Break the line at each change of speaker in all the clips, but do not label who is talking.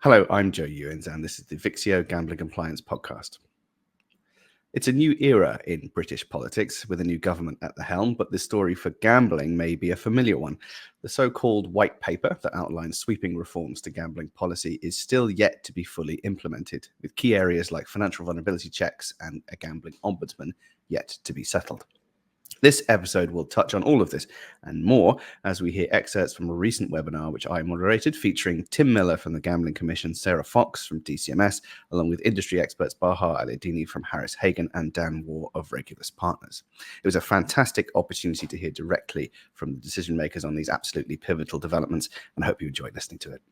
Hello, I'm Joe Ewens, and this is the Vixio Gambling Compliance podcast. It's a new era in British politics with a new government at the helm, but the story for gambling may be a familiar one. The so-called white paper that outlines sweeping reforms to gambling policy is still yet to be fully implemented, with key areas like financial vulnerability checks and a gambling ombudsman yet to be settled. This episode will touch on all of this and more as we hear excerpts from a recent webinar which I moderated featuring Tim Miller from the Gambling Commission, Sarah Fox from DCMS, along with industry experts Bahar, Alaeddini from Harris Hagan and Dan Waugh of Regulus Partners. It was a fantastic opportunity to hear directly from the decision makers on these absolutely pivotal developments, and I hope you enjoyed listening to it.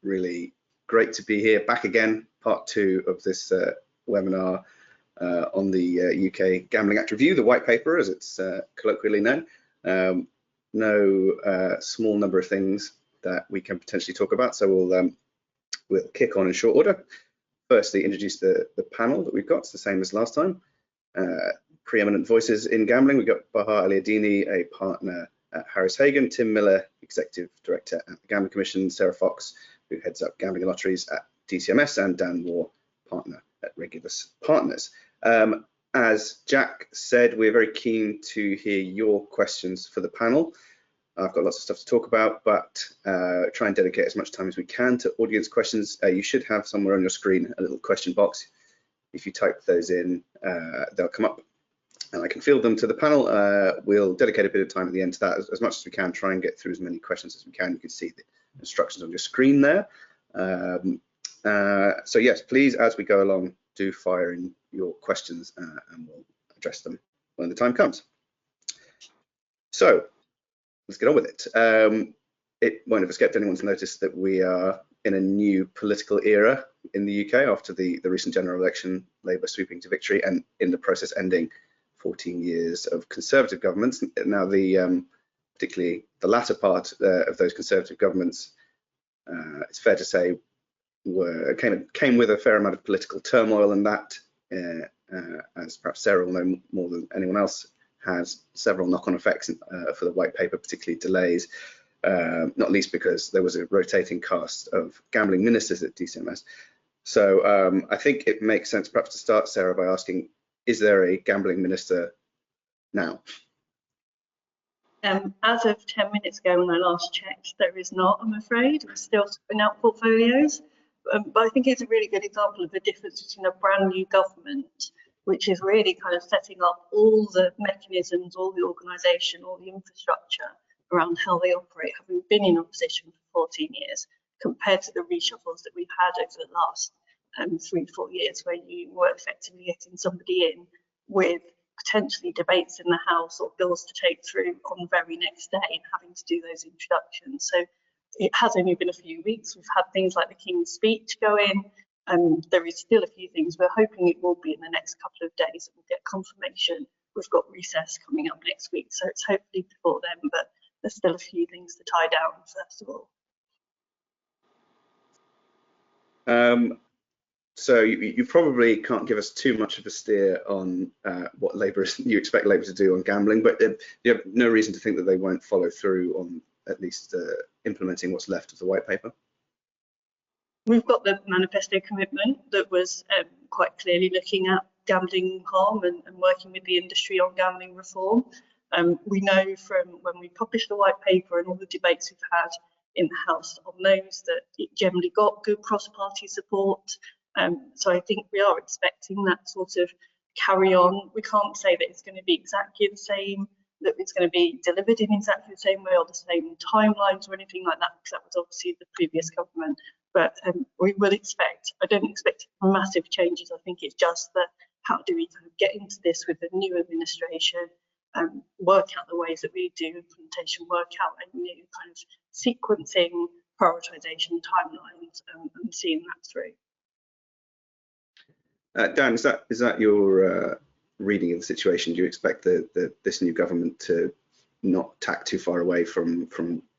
Really great to be here back again, part two of this webinar on the UK Gambling Act Review, the white paper as it's colloquially known. No small number of things that we can potentially talk about, so we'll kick on in short order. Firstly, introduce the panel that we've got. It's the same as last time. Preeminent voices in gambling. We've got Bahar Alaeddini, a partner at Harris Hagan, Tim Miller, Executive Director at the Gambling Commission, Sarah Fox, who heads up gambling and lotteries at DCMS, and Dan Waugh, partner at Regulus Partners. As Jack said, we're very keen to hear your questions for the panel. I've got lots of stuff to talk about, but try and dedicate as much time as we can to audience questions. You should have somewhere on your screen a little question box. If you type those in, they'll come up and I can field them to the panel. We'll dedicate a bit of time at the end to that as much as we can, try and get through as many questions as we can. You can see the instructions on your screen there. So yes, please, as we go along, do fire in your questions and we'll address them when the time comes. So let's get on with it. It won't have escaped anyone to notice that we are in a new political era in the UK after the recent general election, Labour sweeping to victory, and in the process ending 14 years of Conservative governments. Now, particularly the latter part of those Conservative governments, it's fair to say, came with a fair amount of political turmoil, and that, as perhaps Sarah will know more than anyone else, has several knock-on effects for the white paper, particularly delays, not least because there was a rotating cast of gambling ministers at DCMS. So I think it makes sense perhaps to start, Sarah, by asking, is there a gambling minister now?
As of 10 minutes ago when I last checked, there is not, I'm afraid. We're still spinning out portfolios. But I think it's a really good example of the difference between a brand new government, which is really kind of setting up all the mechanisms, all the organisation, all the infrastructure around how they operate, having been in opposition for 14 years, compared to the reshuffles that we've had over the last 3-4 years, where you were effectively getting somebody in with potentially debates in the House or bills to take through on the very next day and having to do those introductions. So it has only been a few weeks. We've had things like the King's speech go in, and there is still a few things. We're hoping it will be in the next couple of days that we'll get confirmation. We've got recess coming up next week, so it's hopefully before then, but there's still a few things to tie down first of all.
So you probably can't give us too much of a steer on what you expect Labour to do on gambling, but you have no reason to think that they won't follow through on at least implementing what's left of the white paper.
We've got the manifesto commitment that was quite clearly looking at gambling harm and working with the industry on gambling reform. We know from when we published the white paper and all the debates we've had in the House on those that it generally got good cross-party support. So I think we are expecting that sort of carry on. We can't say that it's going to be exactly the same, that it's going to be delivered in exactly the same way or the same timelines or anything like that, because that was obviously the previous government. But we will expect, I don't expect massive changes. I think it's just that how do we kind of get into this with the new administration, work out the ways that we do implementation, work out a new kind of sequencing, prioritisation, timelines, and seeing that through.
Dan, is that your reading of the situation? Do you expect this new government to not tack too far away from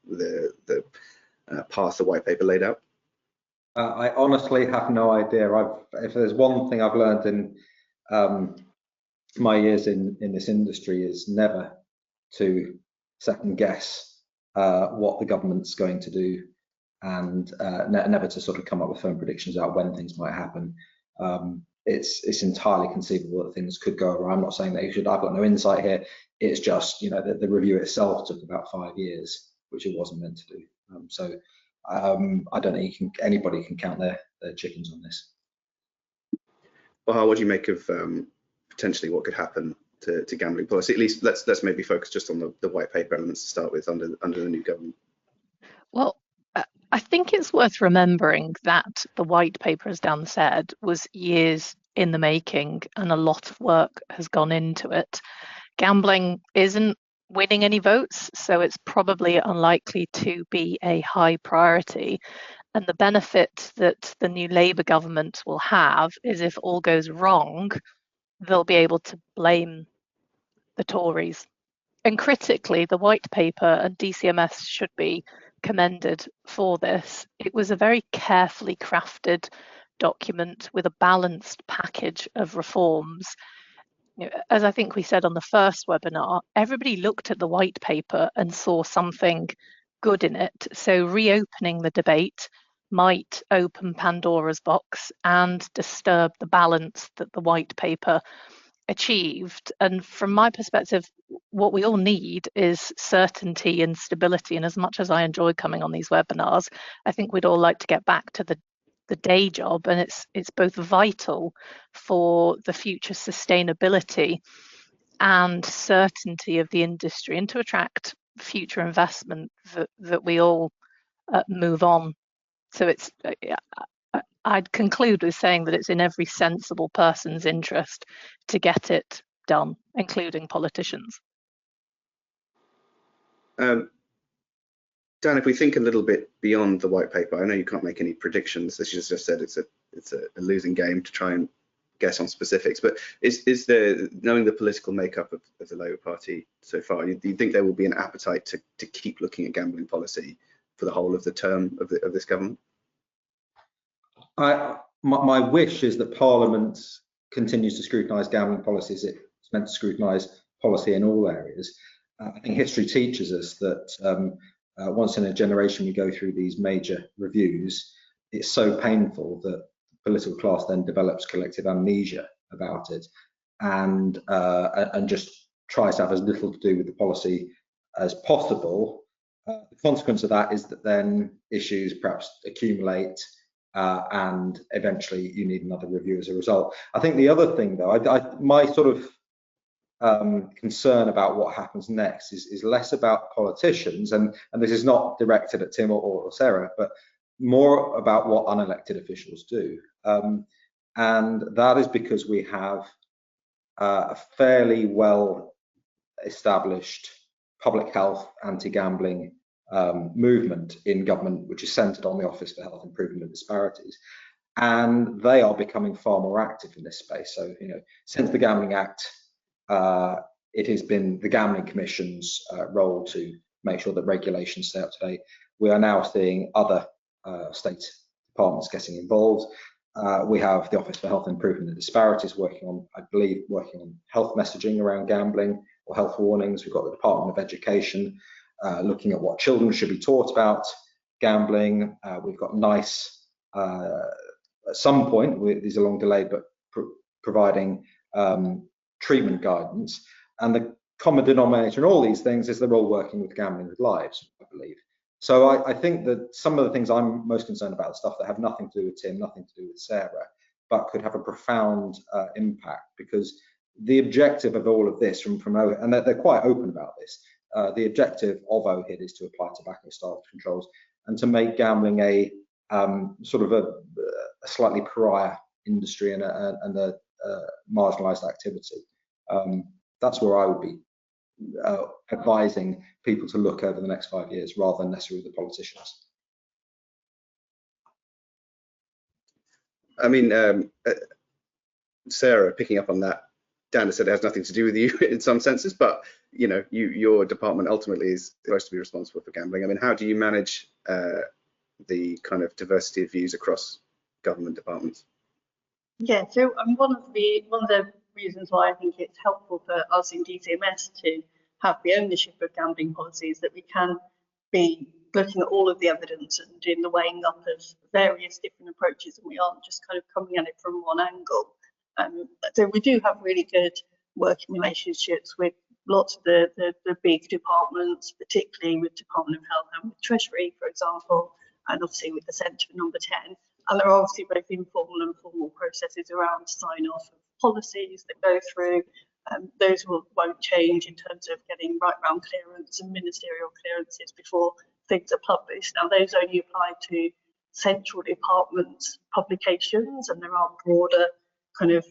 the path the white paper laid out?
I honestly have no idea. If there's one thing I've learned in my years in this industry, is never to second guess what the government's going to do, and never to sort of come up with firm predictions about when things might happen. It's entirely conceivable that things could go wrong. I'm not saying that you should. I've got no insight here. It's just, you know, the review itself took about 5 years, which it wasn't meant to do. I don't think anybody can count their chickens on this.
Bahar, what do you make of potentially what could happen to gambling policy? At least let's maybe focus just on the white paper elements to start with under the new government.
Well, I think it's worth remembering that the white paper, as Dan said, was years in the making and a lot of work has gone into it. Gambling isn't winning any votes, so it's probably unlikely to be a high priority. And the benefit that the new Labour government will have is if all goes wrong, they'll be able to blame the Tories. And critically, the white paper and DCMS should be commended for this. It was a very carefully crafted document with a balanced package of reforms. You know, as I think we said on the first webinar, everybody looked at the white paper and saw something good in it. So reopening the debate might open Pandora's box and disturb the balance that the white paper achieved. And from my perspective, what we all need is certainty and stability. And as much as I enjoy coming on these webinars, I think we'd all like to get back to the day job, and it's both vital for the future sustainability and certainty of the industry, and to attract future investment that we all move on. So it's I'd conclude with saying that it's in every sensible person's interest to get it done, including politicians.
Dan, if we think a little bit beyond the white paper, I know you can't make any predictions, as you just said, it's a losing game to try and guess on specifics, but is there, knowing the political makeup of the Labour Party so far, do you think there will be an appetite to keep looking at gambling policy for the whole of the term of this government?
My wish is that Parliament continues to scrutinise gambling policies. It's meant to scrutinise policy in all areas. I think history teaches us that once in a generation we go through these major reviews. It's so painful that the political class then develops collective amnesia about it, and just tries to have as little to do with the policy as possible. The consequence of that is that then issues perhaps accumulate, and eventually you need another review as a result. I think the other thing, though, my sort of concern about what happens next is less about politicians, and this is not directed at Tim or Sarah, but more about what unelected officials do. And that is because we have a fairly well established public health anti-gambling movement in government, which is centred on the Office for Health Improvement and Disparities, and they are becoming far more active in this space. So, you know, since the Gambling Act, it has been the Gambling Commission's role to make sure that regulations stay up to date. We are now seeing other state departments getting involved. We have the Office for Health Improvement and Disparities working on, I believe, health messaging around gambling or health warnings. We've got the Department of Education looking at what children should be taught about gambling. We've got NICE at some point, these are long delayed, but providing treatment guidance. And the common denominator in all these things is they're all working with Gambling with Lives, I believe. So I think that some of the things I'm most concerned about are stuff that have nothing to do with Tim, nothing to do with Sarah, but could have a profound impact, because the objective of all of this and they're quite open about this, the objective of OHID is to apply tobacco style controls and to make gambling a sort of a slightly pariah industry and a marginalised activity. That's where I would be advising people to look over the next 5 years, rather than necessarily the politicians.
I mean, Sarah, picking up on that, Dan has said it has nothing to do with you in some senses, but you know, your department ultimately is supposed to be responsible for gambling. I mean, how do you manage the kind of diversity of views across government departments?
Yeah, so one of the reasons why I think it's helpful for us in DCMS to have the ownership of gambling policy is that we can be looking at all of the evidence and doing the weighing up of various different approaches, and we aren't just kind of coming at it from one angle. So we do have really good working relationships with lots of the big departments, particularly with Department of Health and with Treasury, for example, and obviously with the Centre for Number 10. And there are obviously both informal and formal processes around sign off of policies that go through. Those won't change in terms of getting right round clearance and ministerial clearances before things are published. Now, those only apply to central department publications, and there are broader kind of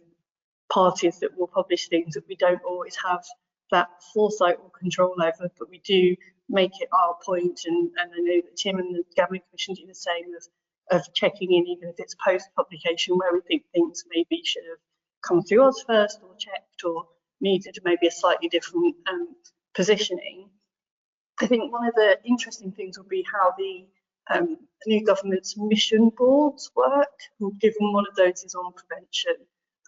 parties that will publish things that we don't always have that foresight or control over, but we do make it our point, and I know that Tim and the Gambling Commission do the same of checking in, even if it's post-publication, where we think things maybe should have come through us first or checked or needed maybe a slightly different positioning. I think one of the interesting things will be how the new government's mission boards work, given one of those is on prevention.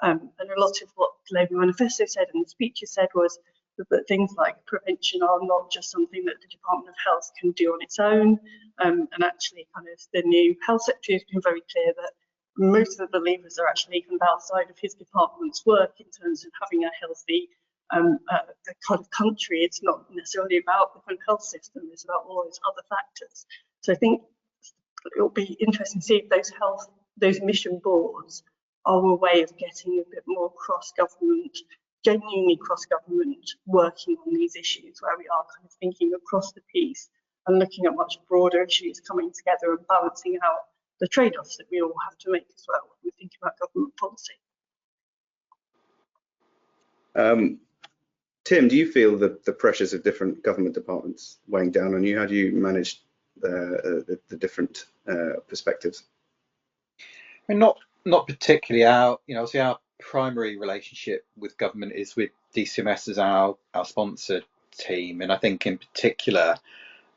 And a lot of what the Labour manifesto said and the speeches said was that things like prevention are not just something that the Department of Health can do on its own. And actually kind of the new health secretary has been very clear that most of the levers are actually kind of outside of his department's work in terms of having a healthy kind of country. It's not necessarily about the kind of health system, it's about all those other factors. So I think it'll be interesting to see if those mission boards are a way of getting a bit more cross-government, genuinely cross-government working on these issues, where we are kind of thinking across the piece and looking at much broader issues coming together and balancing out the trade-offs that we all have to make as well when we think about government policy.
Tim, do you feel the pressures of different government departments weighing down on you? How do you manage the different perspectives?
I mean, not particularly. Obviously our primary relationship with government is with DCMS as our sponsored team, and I think in particular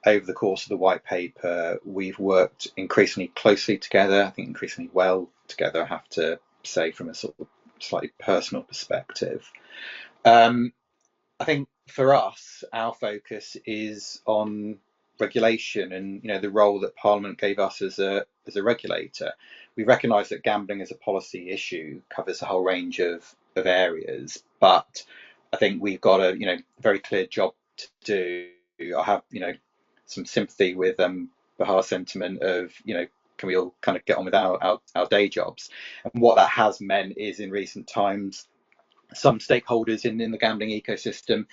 over the course of the white paper we've worked increasingly closely together. I think increasingly well together, I have to say, from a sort of slightly personal perspective. I think for us, our focus is on regulation and the role that Parliament gave us as a regulator. We recognise that gambling as a policy issue covers a whole range of areas, but I think we've got a very clear job to do. I have some sympathy with Bahar's sentiment of can we all kind of get on with our day jobs, and what that has meant is in recent times some stakeholders in the gambling ecosystem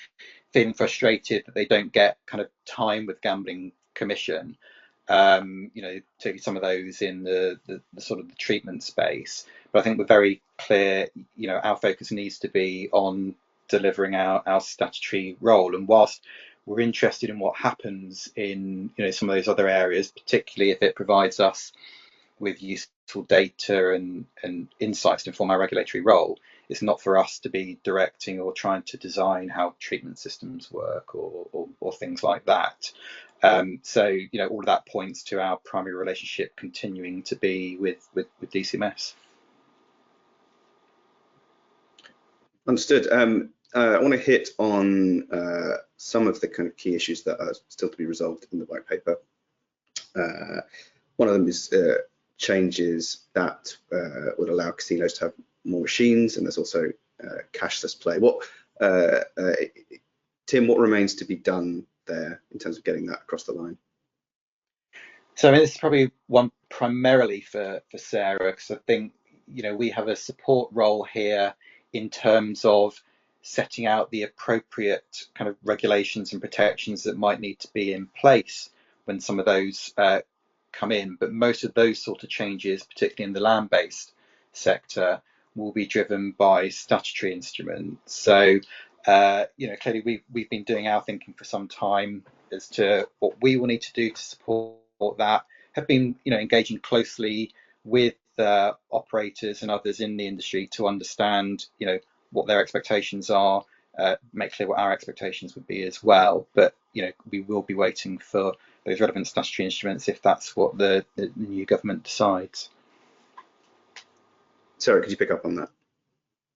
feeling frustrated that they don't get kind of time with Gambling Commission, to some of those in the sort of the treatment space. But I think we're very clear, our focus needs to be on delivering our statutory role. And whilst we're interested in what happens in some of those other areas, particularly if it provides us with useful data and insights to inform our regulatory role, it's not for us to be directing or trying to design how treatment systems work or things like that. So all of that points to our primary relationship continuing to be with DCMS.
Understood. I want to hit on some of the kind of key issues that are still to be resolved in the white paper. One of them is changes that would allow casinos to have more machines, and there's also cashless play. Tim, what remains to be done there in terms of getting that across the line?
So I mean, this is probably one primarily for Sarah, because I think we have a support role here in terms of setting out the appropriate kind of regulations and protections that might need to be in place when some of those come in. But most of those sort of changes, particularly in the land-based sector, will be driven by statutory instruments. So clearly we've been doing our thinking for some time as to what we will need to do to support that, have been engaging closely with operators and others in the industry to understand what their expectations are, make clear what our expectations would be as well. But we will be waiting for those relevant statutory instruments if that's what the new government decides.
Sarah, could you pick up on that?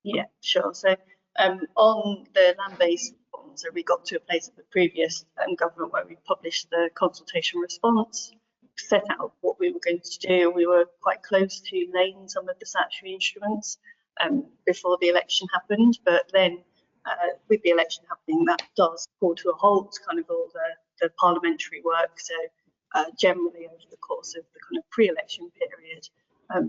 Yeah, sure. So on the land-based bonds, so we got to a place of the previous government where we published the consultation response, set out what we were going to do. We were quite close to laying some of the statutory instruments before the election happened, but then with the election happening, that does pull to a halt kind of all the parliamentary work. So generally over the course of the kind of pre-election period,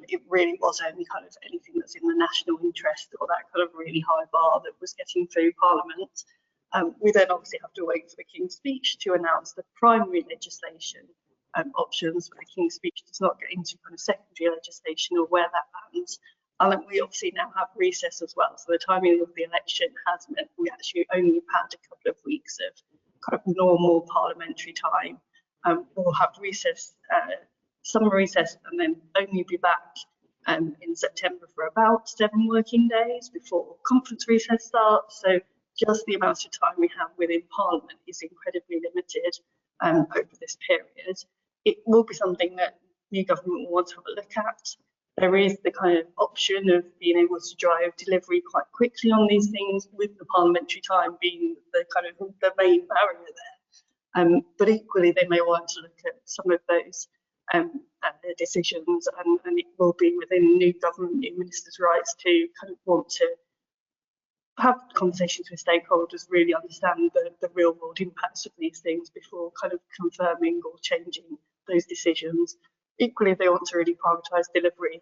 it really was only kind of anything that's in the national interest or that kind of really high bar that was getting through Parliament. We then obviously have to wait for the King's Speech to announce the primary legislation options, but the King's Speech does not get into kind of secondary legislation or where that lands. And then we obviously now have recess as well. So the timing of the election has meant we actually only had a couple of weeks of kind of normal parliamentary time. We'll have recess, summer recess, and then only be back in September for about 7 working days before conference recess starts. So just the amount of time we have within Parliament is incredibly limited over this period. It will be something that new government will want to have a look at. There is the kind of option of being able to drive delivery quite quickly on these things, with the parliamentary time being the kind of the main barrier there. But equally, they may want to look at some of those decisions, and it will be within new government, new ministers' rights to kind of want to have conversations with stakeholders, really understand the real world impacts of these things before kind of confirming or changing those decisions. Equally, if they want to really prioritise delivery,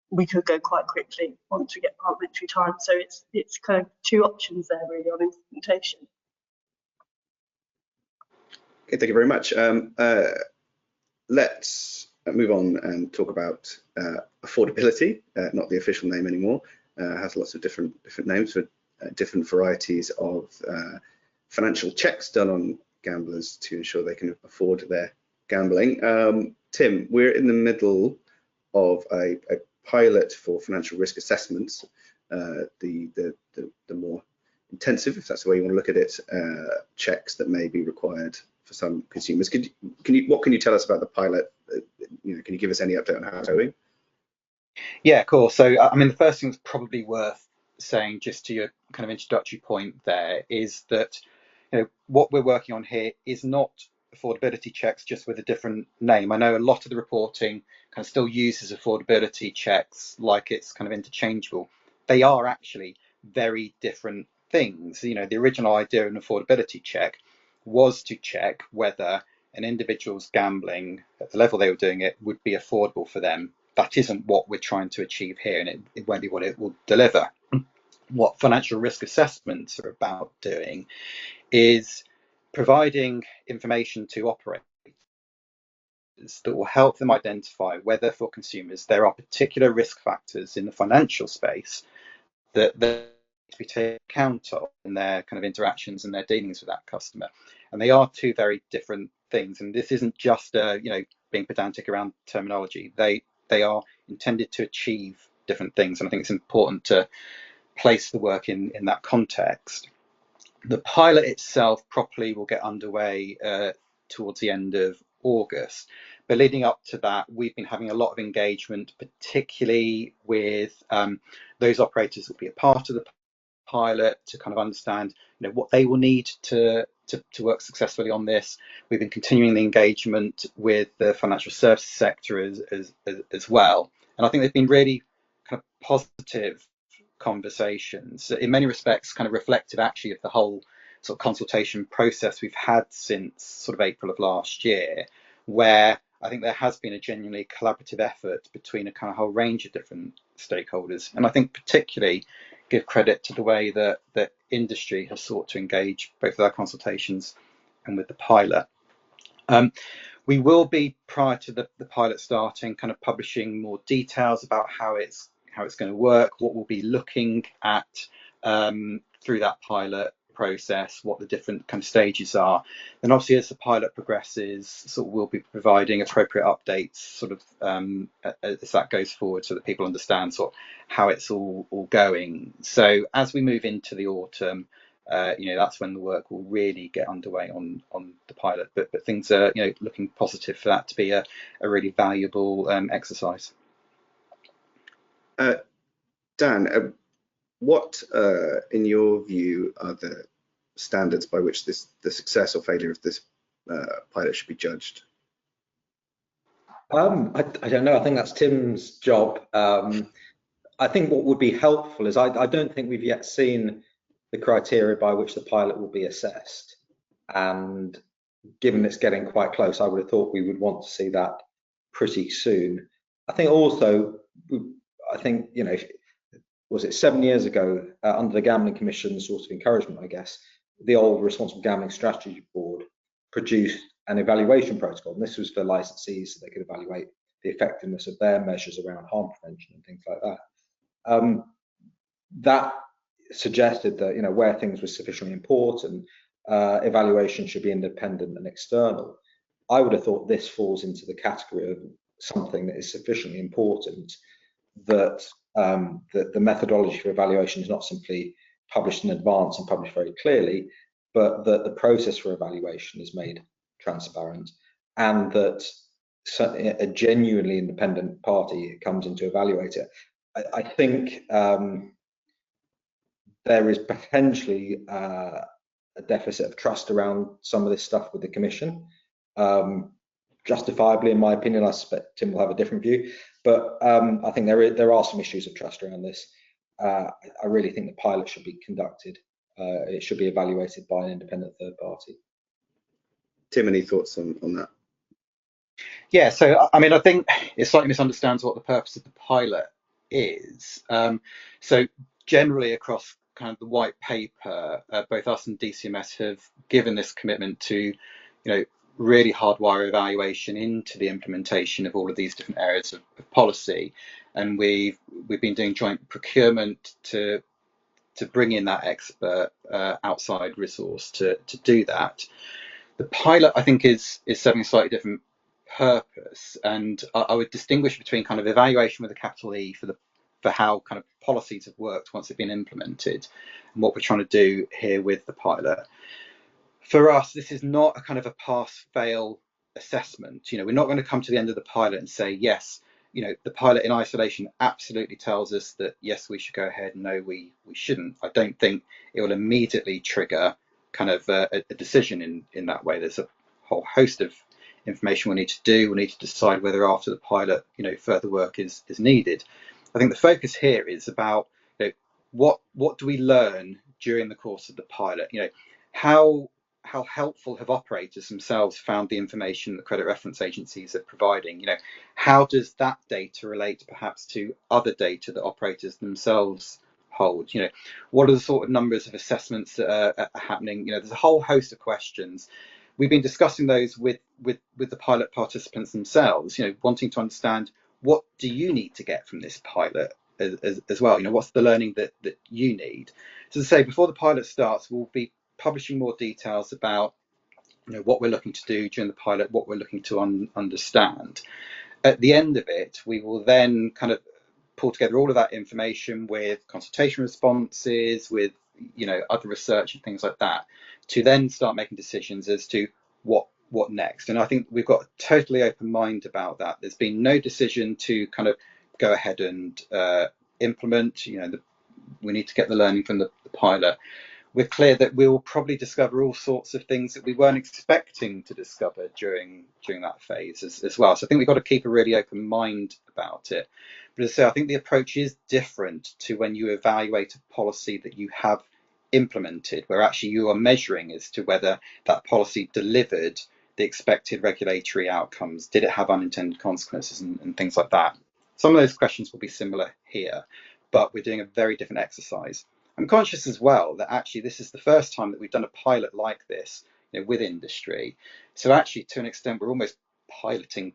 we could go quite quickly once we get parliamentary time. So it's kind of 2 options there really on implementation.
Okay, thank you very much. Let's move on and talk about affordability, not the official name anymore. Has lots of different names for different varieties of financial checks done on gamblers to ensure they can afford their gambling. Tim, we're in the middle of a pilot for financial risk assessments, the more intensive, if that's the way you want to look at it, checks that may be required for some consumers. What can you tell us about the pilot? Can you give us any update on how it's going?
Yeah, cool. So, I mean, the first thing that's probably worth saying, just to your kind of introductory point there, is that what we're working on here is not affordability checks just with a different name. I know a lot of the reporting kind of still uses affordability checks like it's kind of interchangeable. They are actually very different things. The original idea of an affordability check was to check whether an individual's gambling at the level they were doing it would be affordable for them. That isn't what we're trying to achieve here, and it won't be what it will deliver. What financial risk assessments are about doing is providing information to operators that will help them identify whether for consumers there are particular risk factors in the financial space that they need to be taken account of in their kind of interactions and their dealings with that customer. And they are 2 very different things. And this isn't just being pedantic around terminology. They are intended to achieve different things. And I think it's important to place the work in that context. The pilot itself properly will get underway towards the end of August. But leading up to that, we've been having a lot of engagement, particularly with those operators that will be a part of the pilot, to kind of understand what they will need to work successfully on this. We've been continuing the engagement with the financial services sector as well. And I think they've been really kind of positive conversations, in many respects kind of reflective actually of the whole sort of consultation process we've had since sort of April of last year, where I think there has been a genuinely collaborative effort between a kind of whole range of different stakeholders. And I think particularly give credit to the way that industry has sought to engage both with our consultations and with the pilot. We will be, prior to the pilot starting, kind of publishing more details about how it's going to work, what we'll be looking at through that pilot process, what the different kind of stages are. Then obviously as the pilot progresses, sort of we'll be providing appropriate updates sort of as that goes forward, so that people understand sort of how it's all going. So as we move into the autumn, that's when the work will really get underway on the pilot. But things are looking positive for that to be a really valuable exercise.
Dan, what, in your view, are the standards by which the success or failure of this pilot should be judged?
I don't know. I think that's Tim's job. I think what would be helpful is I don't think we've yet seen the criteria by which the pilot will be assessed. And given it's getting quite close, I would have thought we would want to see that pretty soon. I think also, was it 7 years ago, under the Gambling Commission sort of encouragement, I guess, the old Responsible Gambling Strategy Board produced an evaluation protocol. And this was for licensees so they could evaluate the effectiveness of their measures around harm prevention and things like that. That suggested that, where things were sufficiently important, evaluation should be independent and external. I would have thought this falls into the category of something that is sufficiently important that the methodology for evaluation is not simply published in advance and published very clearly, but that the process for evaluation is made transparent, and that a genuinely independent party comes in to evaluate it. I think there is potentially a deficit of trust around some of this stuff with the Commission. Justifiably, in my opinion. I suspect Tim will have a different view, but I think there are some issues of trust around this. I really think the pilot should be conducted. It should be evaluated by an independent third party.
Tim, any thoughts on that?
Yeah, so I mean, I think it slightly misunderstands what the purpose of the pilot is. So generally across kind of the white paper, both us and DCMS have given this commitment to, really hardwire evaluation into the implementation of all of these different areas of policy, and we've been doing joint procurement to bring in that expert outside resource to do that. The pilot, I think, is serving a slightly different purpose, and I would distinguish between kind of evaluation with a capital E for how kind of policies have worked once they've been implemented, and what we're trying to do here with the pilot. For us, this is not a kind of a pass-fail assessment. We're not going to come to the end of the pilot and say, yes, the pilot in isolation absolutely tells us that, yes, we should go ahead, and no, we shouldn't. I don't think it will immediately trigger kind of a decision in that way. There's a whole host of information we need to do. We need to decide whether after the pilot, further work is needed. I think the focus here is about what do we learn during the course of the pilot? How helpful have operators themselves found the information that credit reference agencies are providing? How does that data relate perhaps to other data that operators themselves hold? What are the sort of numbers of assessments that are happening? There's a whole host of questions. We've been discussing those with the pilot participants themselves, wanting to understand, what do you need to get from this pilot as well? What's the learning that you need? So to say, before the pilot starts, we'll be publishing more details about what we're looking to do during the pilot, what we're looking to understand. At the end of it, we will then kind of pull together all of that information with consultation responses, with other research and things like that, to then start making decisions as to what next. And I think we've got a totally open mind about that. There's been no decision to kind of go ahead and implement. We need to get the learning from the pilot. We're clear that we will probably discover all sorts of things that we weren't expecting to discover during that phase as well. So I think we've got to keep a really open mind about it. But as I say, I think the approach is different to when you evaluate a policy that you have implemented, where actually you are measuring as to whether that policy delivered the expected regulatory outcomes. Did it have unintended consequences and things like that? Some of those questions will be similar here, but we're doing a very different exercise. I'm conscious as well that actually this is the first time that we've done a pilot like this with industry. So actually, to an extent, we're almost piloting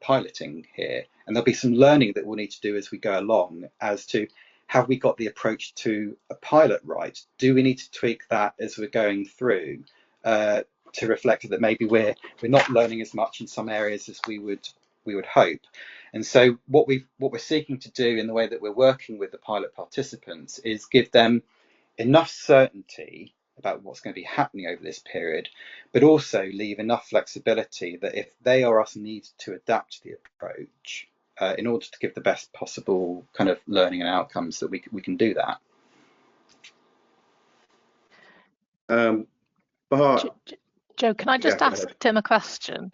here, and there'll be some learning that we'll need to do as we go along as to, have we got the approach to a pilot right? Do we need to tweak that as we're going through to reflect that maybe we're not learning as much in some areas as we would hope? And so what we're seeking to do in the way that we're working with the pilot participants is give them enough certainty about what's going to be happening over this period, but also leave enough flexibility that if they or us need to adapt the approach in order to give the best possible kind of learning and outcomes, that we can do that.
Bahar,
Joe, can I just ask Tim a question?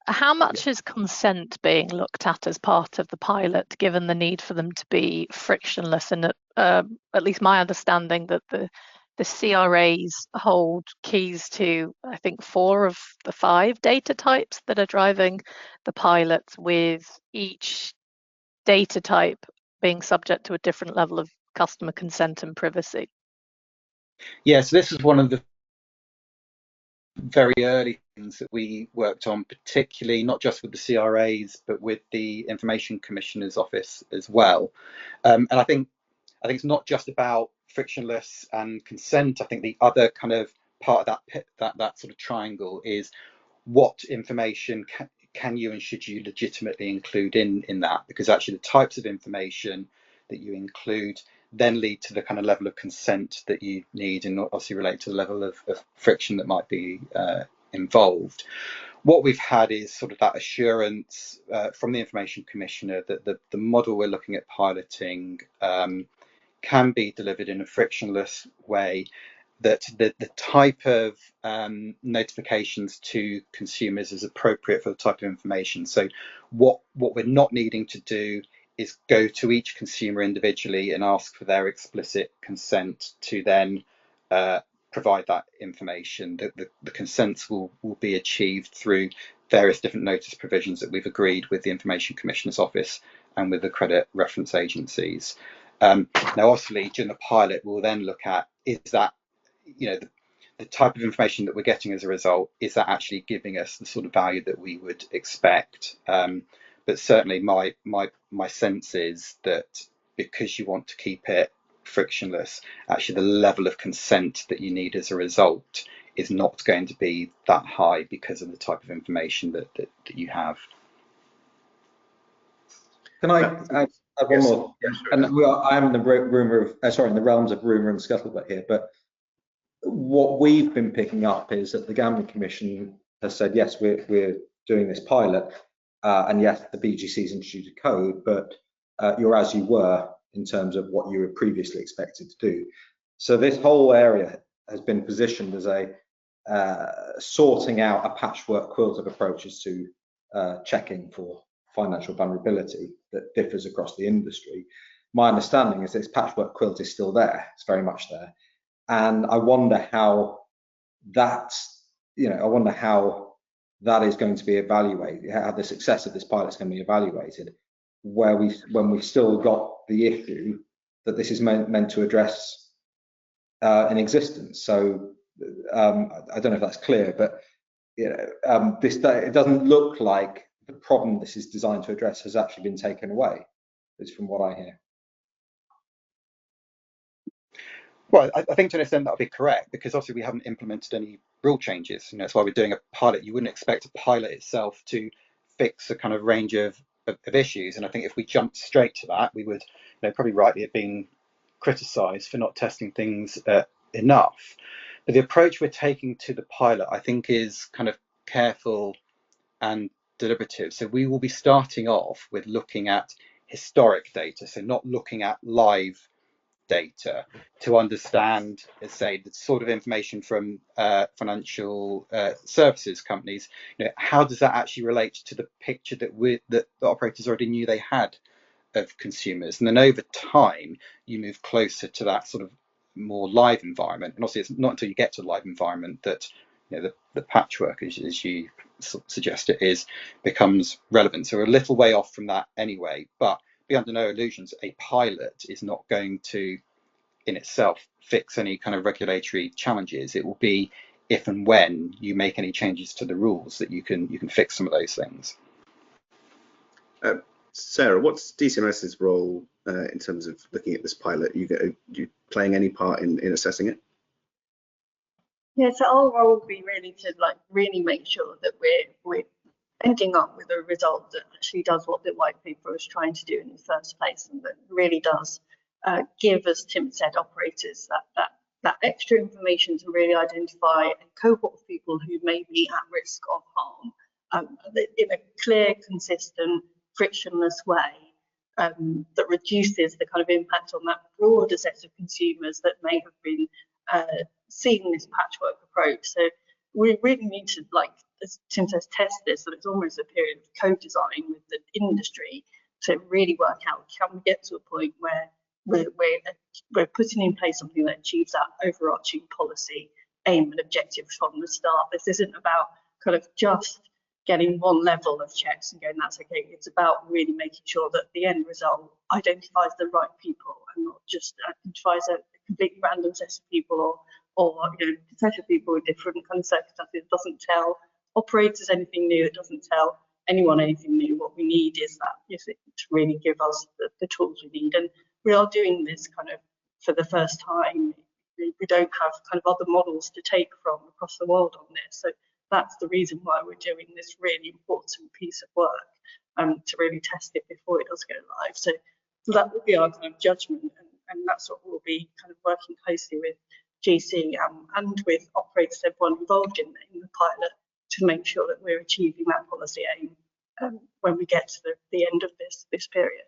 How much is consent being looked at as part of the pilot, given the need for them to be frictionless? And at least my understanding that the CRAs hold keys to, I think, 4 of the 5 data types that are driving the pilot, with each data type being subject to a different level of customer consent and privacy.
Yeah, so this was one of the very early things that we worked on, particularly not just with the CRAs, but with the Information Commissioner's Office as well. And I think it's not just about frictionless and consent. I think the other kind of part of that sort of triangle is what information can you and should you legitimately include in that, because actually the types of information that you include then lead to the kind of level of consent that you need, and obviously relate to the level of friction that might be involved. What we've had is sort of that assurance from the Information Commissioner that the model we're looking at piloting can be delivered in a frictionless way, that the type of notifications to consumers is appropriate for the type of information. So what we're not needing to do is go to each consumer individually and ask for their explicit consent to then provide that information. The consents will be achieved through various different notice provisions that we've agreed with the Information Commissioner's Office and with the credit reference agencies. Now, obviously, during the pilot, we'll then look at, is that, the type of information that we're getting as a result, is that actually giving us the sort of value that we would expect? But certainly my sense is that because you want to keep it frictionless, actually the level of consent that you need as a result is not going to be that high because of the type of information that you have.
Can I add one more? Yes, sure. And I'm in the realms of rumour and scuttlebutt here, but what we've been picking up is that the Gambling Commission has said, yes, we're doing this pilot, and yes, the BGC's introduced a code, but you're as you were in terms of what you were previously expected to do. So this whole area has been positioned as a sorting out a patchwork quilt of approaches to checking for financial vulnerability that differs across the industry. My understanding is this patchwork quilt is still there. It's very much there. And I wonder how that is going to be evaluated, how the success of this pilot is going to be evaluated, when we've still got the issue that this is meant to address in existence. So I don't know if that's clear, but it doesn't look like the problem this is designed to address has actually been taken away, is from what I hear.
Well, I think to an extent that would be correct, because obviously we haven't implemented any rule changes. That's why we're doing a pilot. You wouldn't expect a pilot itself to fix a kind of range of issues. And I think if we jumped straight to that, we would probably rightly have been criticised for not testing things enough. But the approach we're taking to the pilot, I think, is kind of careful and deliberative. So we will be starting off with looking at historic data, so not looking at live data, to understand, let's say, the sort of information from financial services companies. How does that actually relate to the picture that the operators already knew they had of consumers? And then over time, you move closer to that sort of more live environment. And obviously, it's not until you get to the live environment that the patchwork, as you suggest it is, becomes relevant. So we're a little way off from that anyway, but be under no illusions, a pilot is not going to in itself fix any kind of regulatory challenges. It will be if and when you make any changes to the rules that you can fix some of those things.
Sarah, what's DCMS's role in terms of looking at this pilot? You playing any part in assessing it?
Yeah, so our role will be really to really make sure that we're ending up with a result that actually does what the white paper was trying to do in the first place, and that really does give, as Tim said, operators that that extra information to really identify a cohort of people who may be at risk of harm in a clear, consistent, frictionless way that reduces the kind of impact on that broader set of consumers that may have been seeing this patchwork approach. So we really need to, like as Tim says, test this, so it's almost a period of co-design with the industry to really work out, can we get to a point where we're putting in place something that achieves that overarching policy aim and objective from the start. This isn't about kind of just getting one level of checks and going, that's okay. It's about really making sure that the end result identifies the right people and not just identifies a completely random set of people or set of people with different kind of circumstances. It doesn't tell operators anything new. It doesn't tell anyone anything new. What we need is it to really give us the tools we need. And we are doing this kind of for the first time. We don't have kind of other models to take from across the world on this. So that's the reason why we're doing this really important piece of work to really test it before it does go live. So that will be our kind of judgment, and that's what we'll be kind of working closely with GC and with operators, everyone involved in the pilot, to make sure that we're achieving that policy aim when we get to the end of this period.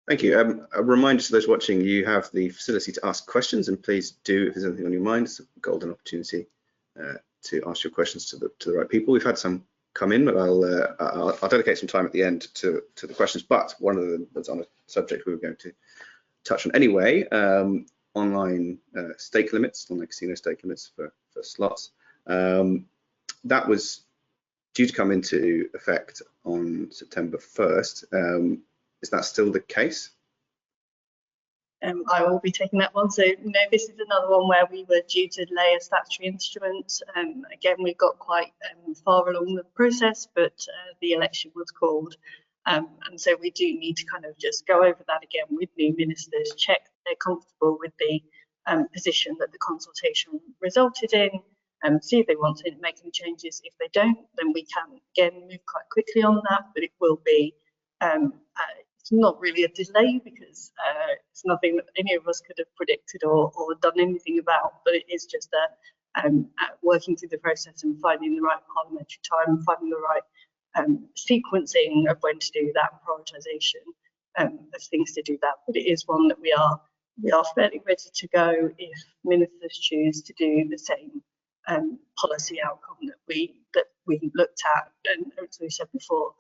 Thank you. A reminder to those watching, you have the facility to ask questions, and please do, if there's anything on your mind, it's a golden opportunity to ask your questions to the right people. We've had some come in, but I'll dedicate some time at the end to the questions. But one of them that's on a subject we were going to touch on anyway, online stake limits, online casino stake limits for slots. That was due to come into effect on September 1st. Is that still the case?
I will be taking that one. So no, this is another one where we were due to lay a statutory instrument. Again, we got quite far along the process, but the election was called. And so we do need to kind of just go over that again with new ministers, check they're comfortable with the position that the consultation resulted in, see if they want to make any changes. If they don't, then we can again move quite quickly on that, but it will be it's not really a delay because it's nothing that any of us could have predicted or done anything about, but it is just working through the process and finding the right parliamentary time, finding the right sequencing of when to do that, prioritisation of things to do that. But it is one that we are fairly ready to go if ministers choose to do the same policy outcome that we looked at. And as we said before,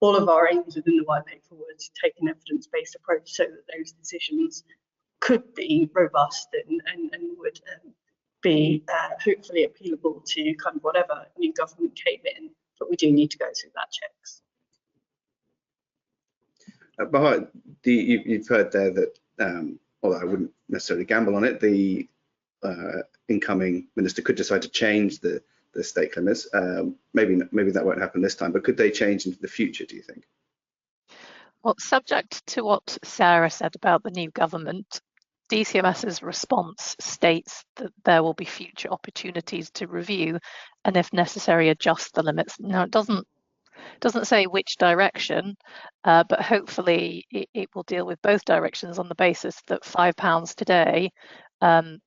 all of our aims within the white paper were to take an evidence-based approach so that those decisions could be robust and would be hopefully appealable to kind of whatever new government came in, but we do need to go through that checks.
Bahar, you've heard there that, although I wouldn't necessarily gamble on it, the incoming minister could decide to change the stake limits. Maybe that won't happen this time, but could they change into the future, do you think?
Well, subject to what Sarah said about the new government, DCMS's response states that there will be future opportunities to review and, if necessary, adjust the limits. Now, it doesn't say which direction, but hopefully it will deal with both directions on the basis that £5 today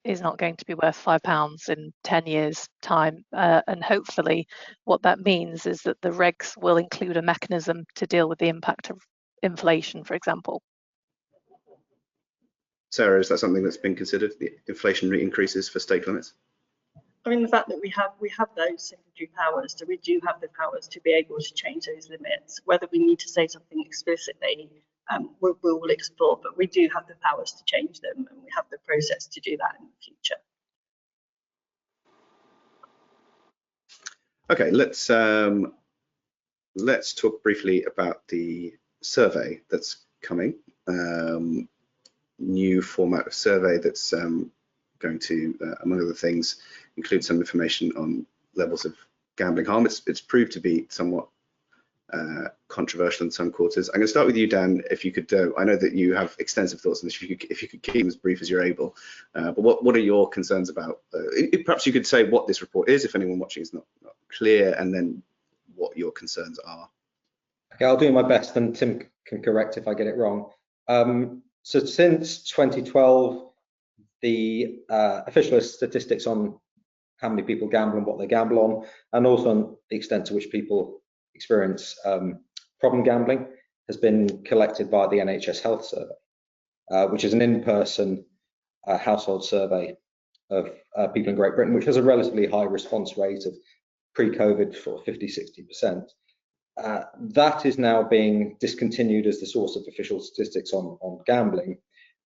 is not going to be worth £5 in 10 years' time. And hopefully what that means is that the regs will include a mechanism to deal with the impact of inflation, for example.
Sarah, is that something that's been considered, the inflationary increases for stake limits?
I mean, the fact that we have those secondary powers, so we do have the powers to be able to change those limits. Whether we need to say something explicitly, we will explore, but we do have the powers to change them, and we have the process to do that in the future.
Okay, let's talk briefly about the survey that's coming. New format of survey that's going to, among other things, include some information on levels of gambling harm. It's proved to be somewhat controversial in some quarters. I'm going to start with you, Dan. If you could, I know that you have extensive thoughts on this. If you could keep them as brief as you're able. But what are your concerns about? Perhaps you could say what this report is, if anyone watching is not clear, and then what your concerns are.
Okay, I'll do my best, and Tim can correct if I get it wrong. So since 2012, the official statistics on how many people gamble and what they gamble on, and also on the extent to which people experience problem gambling, has been collected by the NHS Health Survey, which is an in-person household survey of people in Great Britain, which has a relatively high response rate of pre-COVID for 50–60%. That is now being discontinued as the source of official statistics on gambling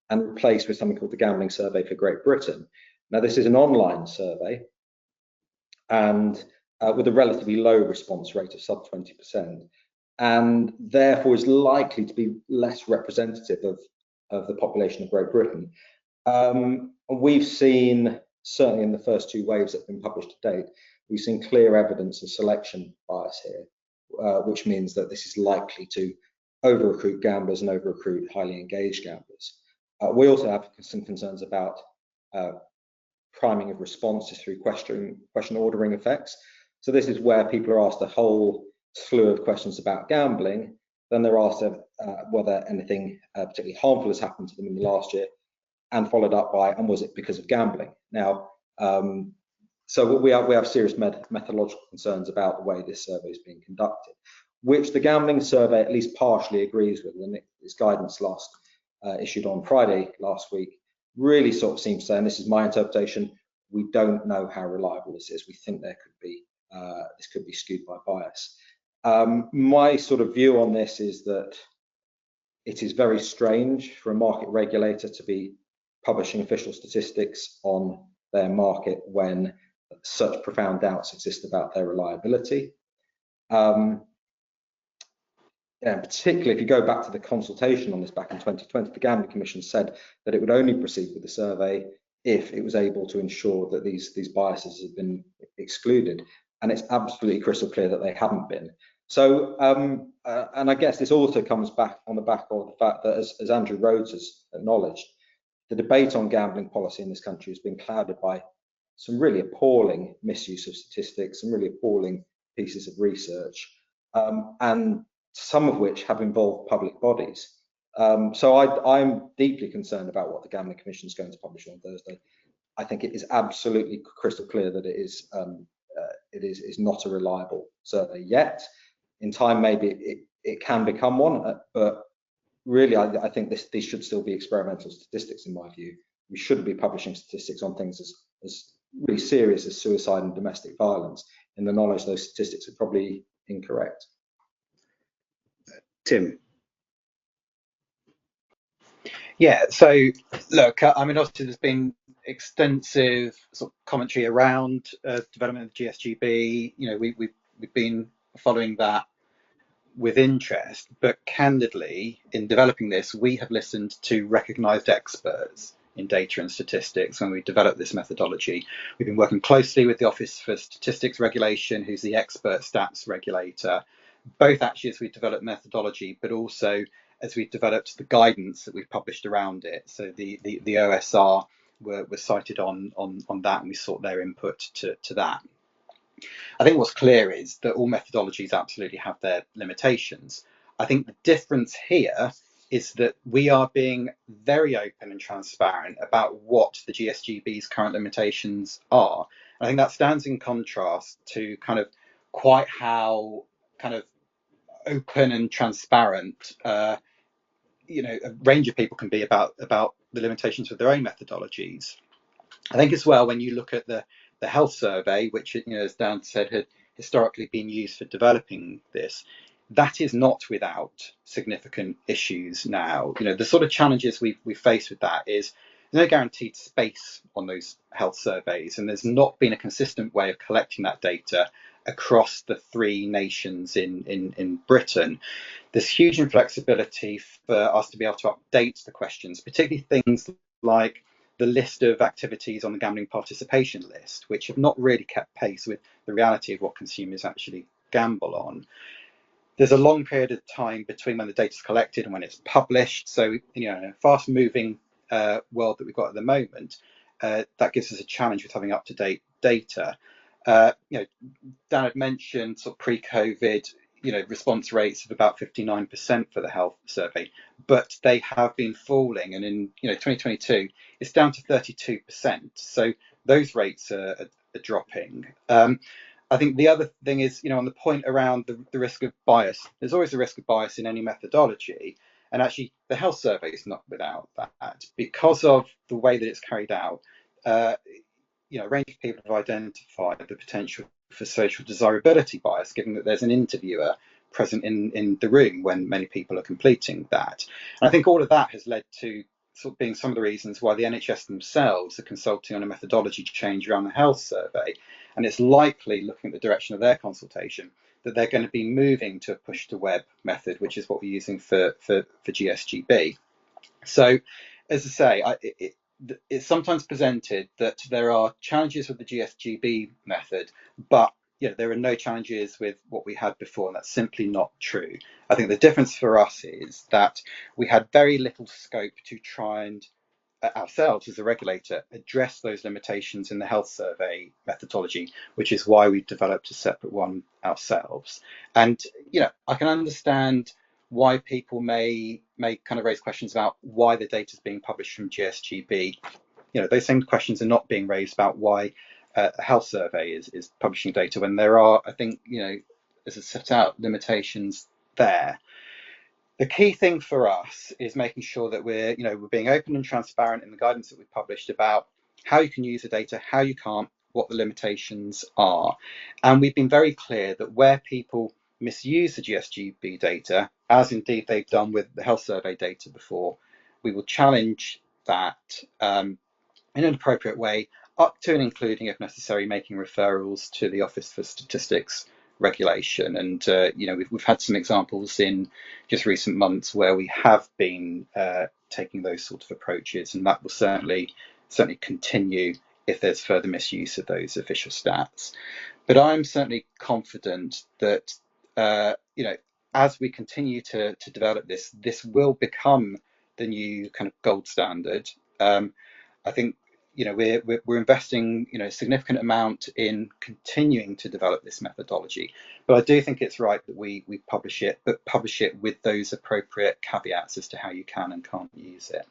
and replaced with something called the Gambling Survey for Great Britain. Now, this is an online survey and with a relatively low response rate of sub 20%, and therefore is likely to be less representative of the population of Great Britain. We've seen, certainly in the first two waves that have been published to date, we've seen clear evidence of selection bias here, which means that this is likely to over-recruit gamblers and over-recruit highly engaged gamblers. We also have some concerns about priming of responses through question ordering effects. So this is where people are asked a whole slew of questions about gambling, then they're asked whether anything particularly harmful has happened to them in the last year, and followed up by, and was it because of gambling? Now, so we have serious methodological concerns about the way this survey is being conducted, which the Gambling Survey at least partially agrees with, and its guidance issued on Friday last week really sort of seems to say, and this is my interpretation, we don't know how reliable this is. We think there could be this could be skewed by bias. My sort of view on this is that it is very strange for a market regulator to be publishing official statistics on their market when such profound doubts exist about their reliability. And particularly if you go back to the consultation on this back in 2020, the Gambling Commission said that it would only proceed with the survey if it was able to ensure that these biases had been excluded, and it's absolutely crystal clear that they haven't been. So, and I guess this also comes back on the back of the fact that, as Andrew Rhodes has acknowledged, the debate on gambling policy in this country has been clouded by some really appalling misuse of statistics, some really appalling pieces of research, and some of which have involved public bodies. So I'm deeply concerned about what the Gambling Commission is going to publish on Thursday. I think it is absolutely crystal clear that it is not a reliable survey yet. In time, maybe it can become one, but really, I think these should still be experimental statistics in my view. We shouldn't be publishing statistics on things as really serious as suicide and domestic violence, in the knowledge those statistics are probably incorrect.
Tim.
Yeah, so look, I mean, obviously there's been extensive sort of commentary around development of the GSGB. You know, we've been following that with interest, but candidly, in developing this, we have listened to recognised experts in data and statistics when we developed this methodology. We've been working closely with the Office for Statistics Regulation, who's the expert stats regulator, both actually as we developed methodology, but also as we developed the guidance that we've published around it. So the OSR were cited on that, and we sought their input to that. I think what's clear is that all methodologies absolutely have their limitations. I think the difference here is that we are being very open and transparent about what the GSGB's current limitations are. I think that stands in contrast to kind of quite how kind of open and transparent you know, a range of people can be about the limitations of their own methodologies. I think as well, when you look at the health survey, which, you know, as Dan said, had historically been used for developing this, that is not without significant issues now. You know, the sort of challenges we face with that is there's no guaranteed space on those health surveys, and there's not been a consistent way of collecting that data across the three nations in Britain. There's huge inflexibility for us to be able to update the questions, particularly things like the list of activities on the gambling participation list, which have not really kept pace with the reality of what consumers actually gamble on. There's a long period of time between when the data is collected and when it's published. So, you know, in a fast-moving world that we've got at the moment, that gives us a challenge with having up-to-date data. You know, Dan had mentioned sort of pre-COVID, response rates of about 59% for the health survey, but they have been falling, and in 2022 it's down to 32%. So those rates are dropping. I think the other thing is, on the point around the risk of bias, there's always a risk of bias in any methodology, and actually the health survey is not without that because of the way that it's carried out. A range of people have identified the potential for social desirability bias, given that there's an interviewer present in the room when many people are completing that. And I think all of that has led to sort of being some of the reasons why the NHS themselves are consulting on a methodology change around the health survey. And it's likely, looking at the direction of their consultation, that they're going to be moving to a push to web method, which is what we're using for GSGB. So, as I say, it's sometimes presented that there are challenges with the GSGB method, but there are no challenges with what we had before, and that's simply not true. I think the difference for us is that we had very little scope to try and ourselves as a regulator address those limitations in the health survey methodology, which is why we've developed a separate one ourselves. And I can understand why people may kind of raise questions about why the data is being published from GSGB. Those same questions are not being raised about why a health survey is publishing data, when there are, I think, as a set out, limitations there. The key thing for us is making sure that we're being open and transparent in the guidance that we've published about how you can use the data, how you can't, what the limitations are. And we've been very clear that where people misuse the GSGB data, as indeed they've done with the health survey data before, we will challenge that in an appropriate way, up to and including, if necessary, making referrals to the Office for Statistics regulation. And we've had some examples in just recent months where we have been taking those sort of approaches, and that will certainly continue if there's further misuse of those official stats. But I'm certainly confident that as we continue to develop this will become the new kind of gold standard. I think we're investing a significant amount in continuing to develop this methodology, but I do think it's right that we publish it, but publish it with those appropriate caveats as to how you can and can't use it.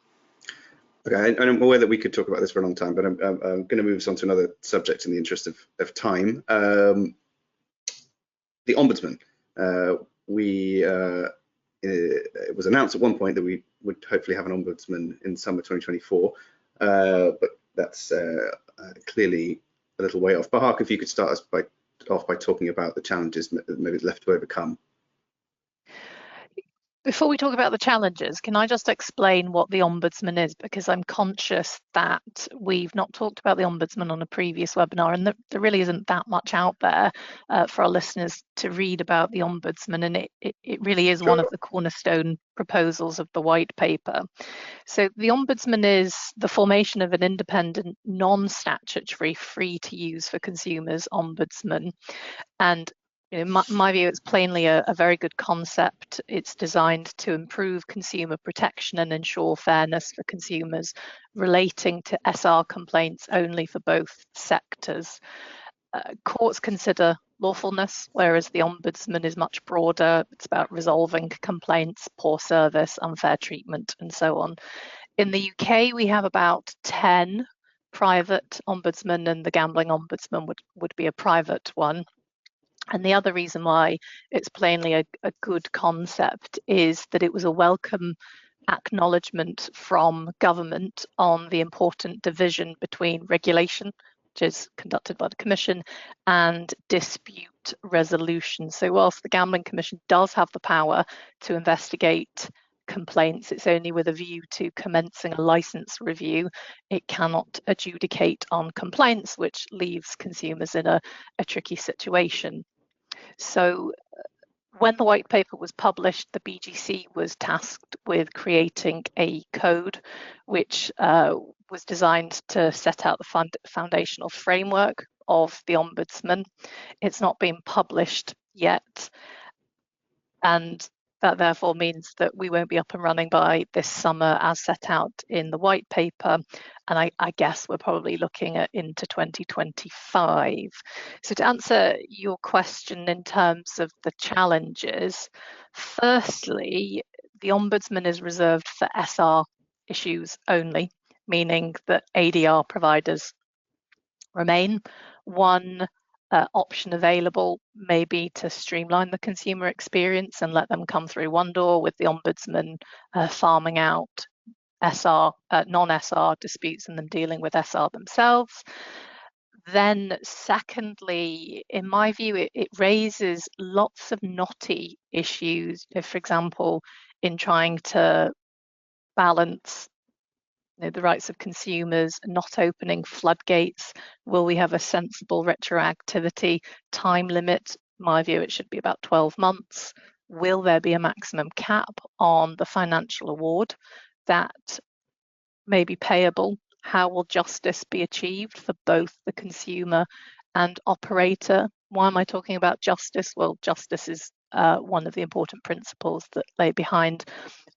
Okay, and I'm aware that we could talk about this for a long time, but I'm going to move us on to another subject in the interest of time. The Ombudsman. It was announced at one point that we would hopefully have an Ombudsman in summer 2024, but that's clearly a little way off. Bahar, if you could start us off by talking about the challenges maybe left to overcome.
Before we talk about the challenges, can I just explain what the Ombudsman is? Because I'm conscious that we've not talked about the Ombudsman on a previous webinar, and there really isn't that much out there for our listeners to read about the Ombudsman, and it really is one of the cornerstone proposals of the white paper. So the Ombudsman is the formation of an independent, non-statutory, free-to-use for consumers ombudsman. And in my view, it's plainly a very good concept. It's designed to improve consumer protection and ensure fairness for consumers relating to SR complaints only for both sectors. Courts consider lawfulness, whereas the Ombudsman is much broader. It's about resolving complaints, poor service, unfair treatment, and so on. In the UK, we have about 10 private ombudsmen, and the gambling ombudsman would be a private one. And the other reason why it's plainly a good concept is that it was a welcome acknowledgement from government on the important division between regulation, which is conducted by the Commission, and dispute resolution. So whilst the Gambling Commission does have the power to investigate complaints, it's only with a view to commencing a licence review. It cannot adjudicate on complaints, which leaves consumers in a tricky situation. So when the white paper was published, the BGC was tasked with creating a code which was designed to set out the foundational framework of the Ombudsman. It's not been published yet, and That therefore means that we won't be up and running by this summer as set out in the white paper. And I guess we're probably looking at into 2025. So to answer your question in terms of the challenges, firstly, the Ombudsman is reserved for SR issues only, meaning that ADR providers remain. One option available may be to streamline the consumer experience and let them come through one door, with the Ombudsman farming out SR, non-SR disputes and them dealing with SR themselves. Then secondly, in my view, it raises lots of knotty issues. For example, in trying to balance the rights of consumers, not opening floodgates. Will we have a sensible retroactivity time limit? In my view, it should be about 12 months. Will there be a maximum cap on the financial award that may be payable? How will justice be achieved for both the consumer and operator? Why am I talking about justice? Well, justice is one of the important principles that lay behind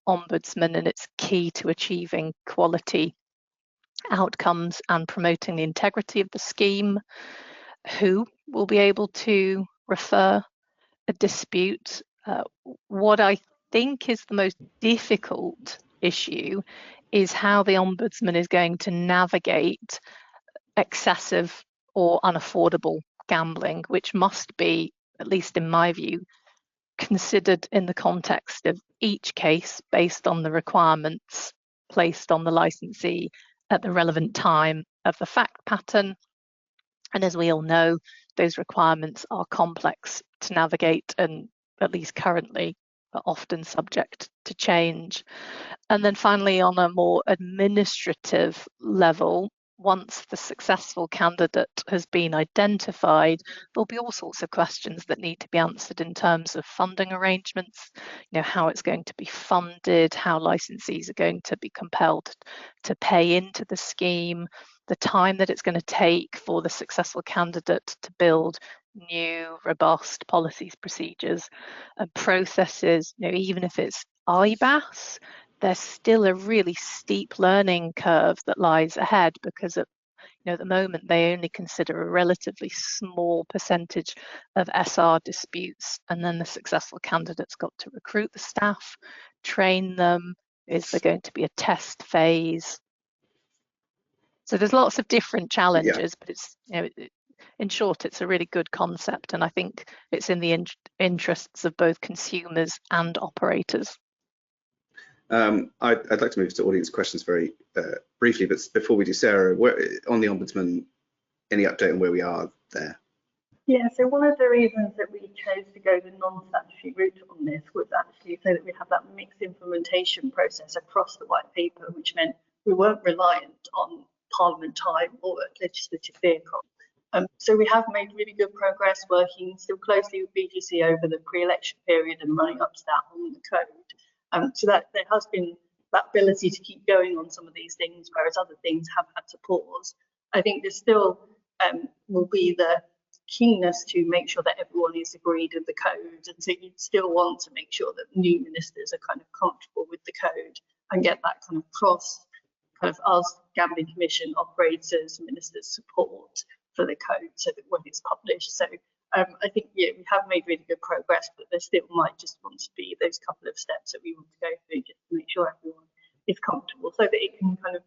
Ombudsman, and it's key to achieving quality outcomes and promoting the integrity of the scheme. Who will be able to refer a dispute? What I think is the most difficult issue is how the Ombudsman is going to navigate excessive or unaffordable gambling, which must be, at least in my view, considered in the context of each case based on the requirements placed on the licensee at the relevant time of the fact pattern. And as we all know, those requirements are complex to navigate and, at least currently, are often subject to change. And then finally, on a more administrative level, once the successful candidate has been identified, there'll be all sorts of questions that need to be answered in terms of funding arrangements, how it's going to be funded, how licensees are going to be compelled to pay into the scheme, the time that it's going to take for the successful candidate to build new, robust policies, procedures, and processes. Even if it's IBAS, there's still a really steep learning curve that lies ahead, because at the moment they only consider a relatively small percentage of SR disputes, and then the successful candidate's got to recruit the staff, train them. Is there going to be a test phase? So there's lots of different challenges, but it's in short, it's a really good concept, and I think it's in the interests of both consumers and operators.
I'd like to move to audience questions very briefly, but before we do, Sarah, on the Ombudsman, any update on where we are there?
Yeah, so one of the reasons that we chose to go the non-statutory route on this was actually so that we have that mixed implementation process across the white paper, which meant we weren't reliant on Parliament time or a legislative vehicle. So we have made really good progress working still closely with BGC over the pre-election period and running up to that on the code. So that there has been that ability to keep going on some of these things, whereas other things have had to pause. I think there still will be the keenness to make sure that everyone is agreed with the code, and so you still want to make sure that new ministers are kind of comfortable with the code and get that kind of cross kind of us, Gambling Commission, operators, ministers support for the code so that when it's published. So I think, yeah, we have made really good progress, but there still might just want to be those couple of steps that we want to go through just to make sure everyone is comfortable so that it can kind of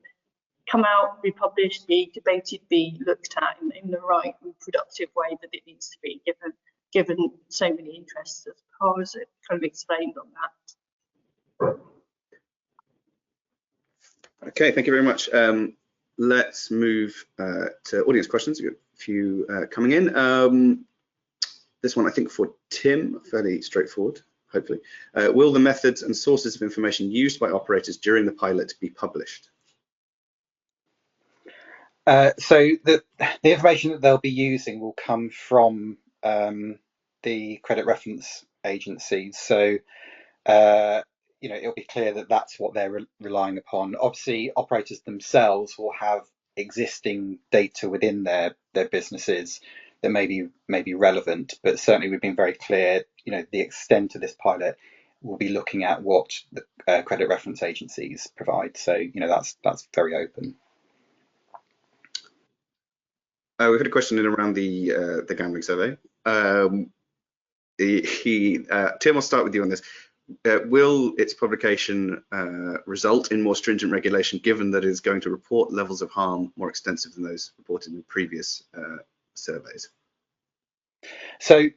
come out, be published, be debated, be looked at in the right and productive way that it needs to be, given so many interests, as far as it kind of explained on that.
Okay, thank you very much. Let's move to audience questions. We've got a few coming in. This one, I think, for Tim, fairly straightforward, hopefully. Will the methods and sources of information used by operators during the pilot be published?
So the information that they'll be using will come from the credit reference agencies. So it'll be clear that that's what they're relying upon. Obviously, operators themselves will have existing data within their businesses that may be relevant, but certainly we've been very clear, the extent of this pilot we'll be looking at what the credit reference agencies provide. So, that's very open.
We've had a question in around the gambling survey. Tim, I'll start with you on this. Will its publication result in more stringent regulation, given that it is going to report levels of harm more extensive than those reported in previous surveys?
So,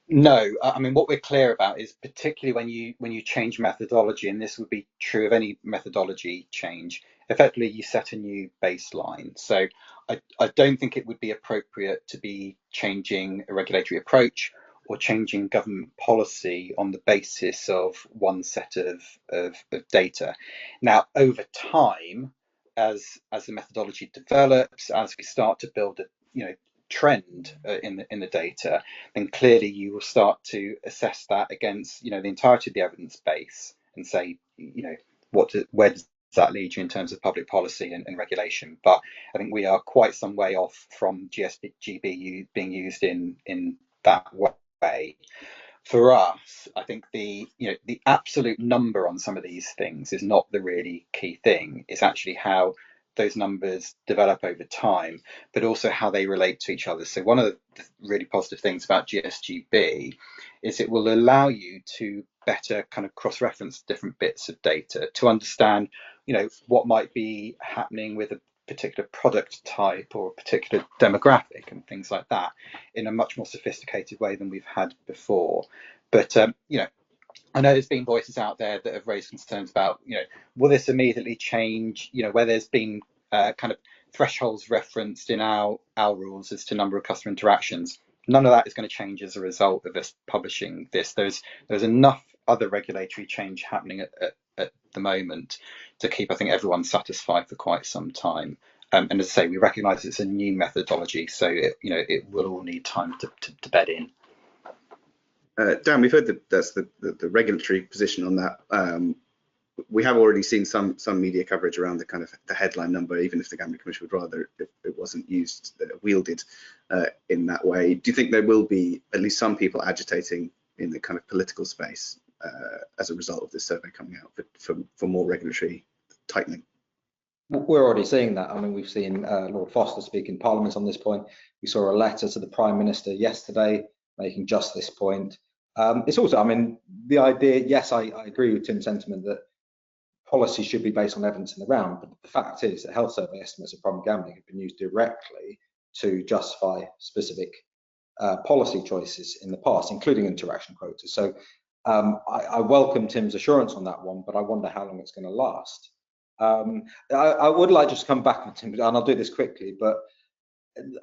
no, I mean, what we're clear about is particularly when you change methodology, and this would be true of any methodology change, effectively you set a new baseline. So I don't think it would be appropriate to be changing a regulatory approach or changing government policy on the basis of one set of data. Now, over time, as the methodology develops, as we start to build a trend in the data, then clearly you will start to assess that against the entirety of the evidence base and say, where does that lead you in terms of public policy and regulation. But I think we are quite some way off from GSGB being used in that way. For us, I think the absolute number on some of these things is not the really key thing. It's actually how those numbers develop over time, but also how they relate to each other. So one of the really positive things about GSGB is it will allow you to better kind of cross-reference different bits of data to understand, what might be happening with a particular product type or a particular demographic and things like that in a much more sophisticated way than we've had before. But I know there's been voices out there that have raised concerns about, will this immediately change, where there's been kind of thresholds referenced in our rules as to number of customer interactions. None of that is going to change as a result of us publishing this. There's enough other regulatory change happening at the moment to keep, I think, everyone satisfied for quite some time. And as I say, we recognise it's a new methodology, so it will all need time to bed in.
Dan, we've heard that's the regulatory position on that. We have already seen some media coverage around the kind of the headline number, even if the Gambling Commission would rather it wasn't wielded in that way. Do you think there will be at least some people agitating in the kind of political space as a result of this survey coming out for more regulatory tightening?
We're already seeing that. I mean, we've seen Lord Foster speak in Parliament on this point. We saw a letter to the Prime Minister yesterday making just this point. It's also, I mean, the idea, yes, I agree with Tim's sentiment that policy should be based on evidence in the round, but the fact is that health survey estimates of problem gambling have been used directly to justify specific policy choices in the past, including interaction quotas. So I welcome Tim's assurance on that one, but I wonder how long it's going to last. I would like just to come back on Tim, and I'll do this quickly, but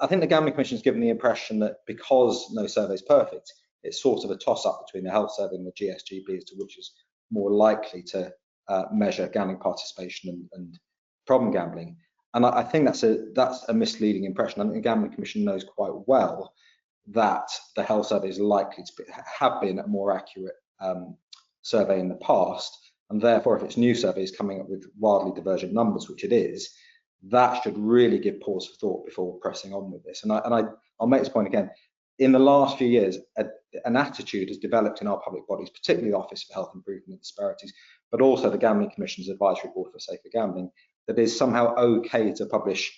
I think the Gambling Commission has given the impression that because no survey is perfect, it's sort of a toss-up between the health survey and the GSGB as to which is more likely to measure gambling participation and problem gambling. And I think that's a misleading impression. I think the Gambling Commission knows quite well that the health survey is likely to have been a more accurate survey in the past, and therefore if its new survey is coming up with wildly divergent numbers, which it is, that should really give pause for thought before pressing on with this. And I'll make this point again. In the last few years, an attitude has developed in our public bodies, particularly the Office for Health Improvement and Disparities, but also the Gambling Commission's Advisory Board for Safer Gambling, that is somehow okay to publish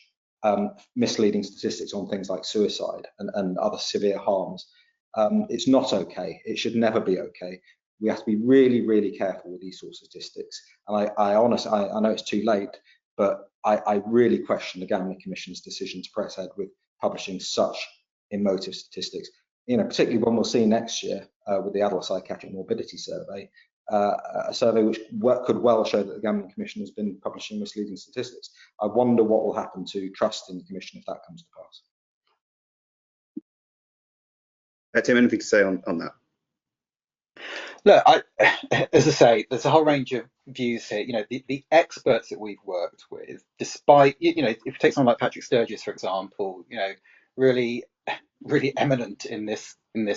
misleading statistics on things like suicide and other severe harms. It's not okay. It should never be okay. We have to be really, really careful with these sorts of statistics. And I honestly, I know it's too late, but I really question the Gambling Commission's decision to press ahead with publishing such emotive statistics. Particularly when we'll see next year with the Adult Psychiatric Morbidity Survey, a survey which could well show that the Gambling Commission has been publishing misleading statistics. I wonder what will happen to trust in the Commission if that comes to pass.
Tim, anything to say on that?
Look, as I say, there's a whole range of views here. The experts that we've worked with, despite, if you take someone like Patrick Sturgis, for example, really eminent in this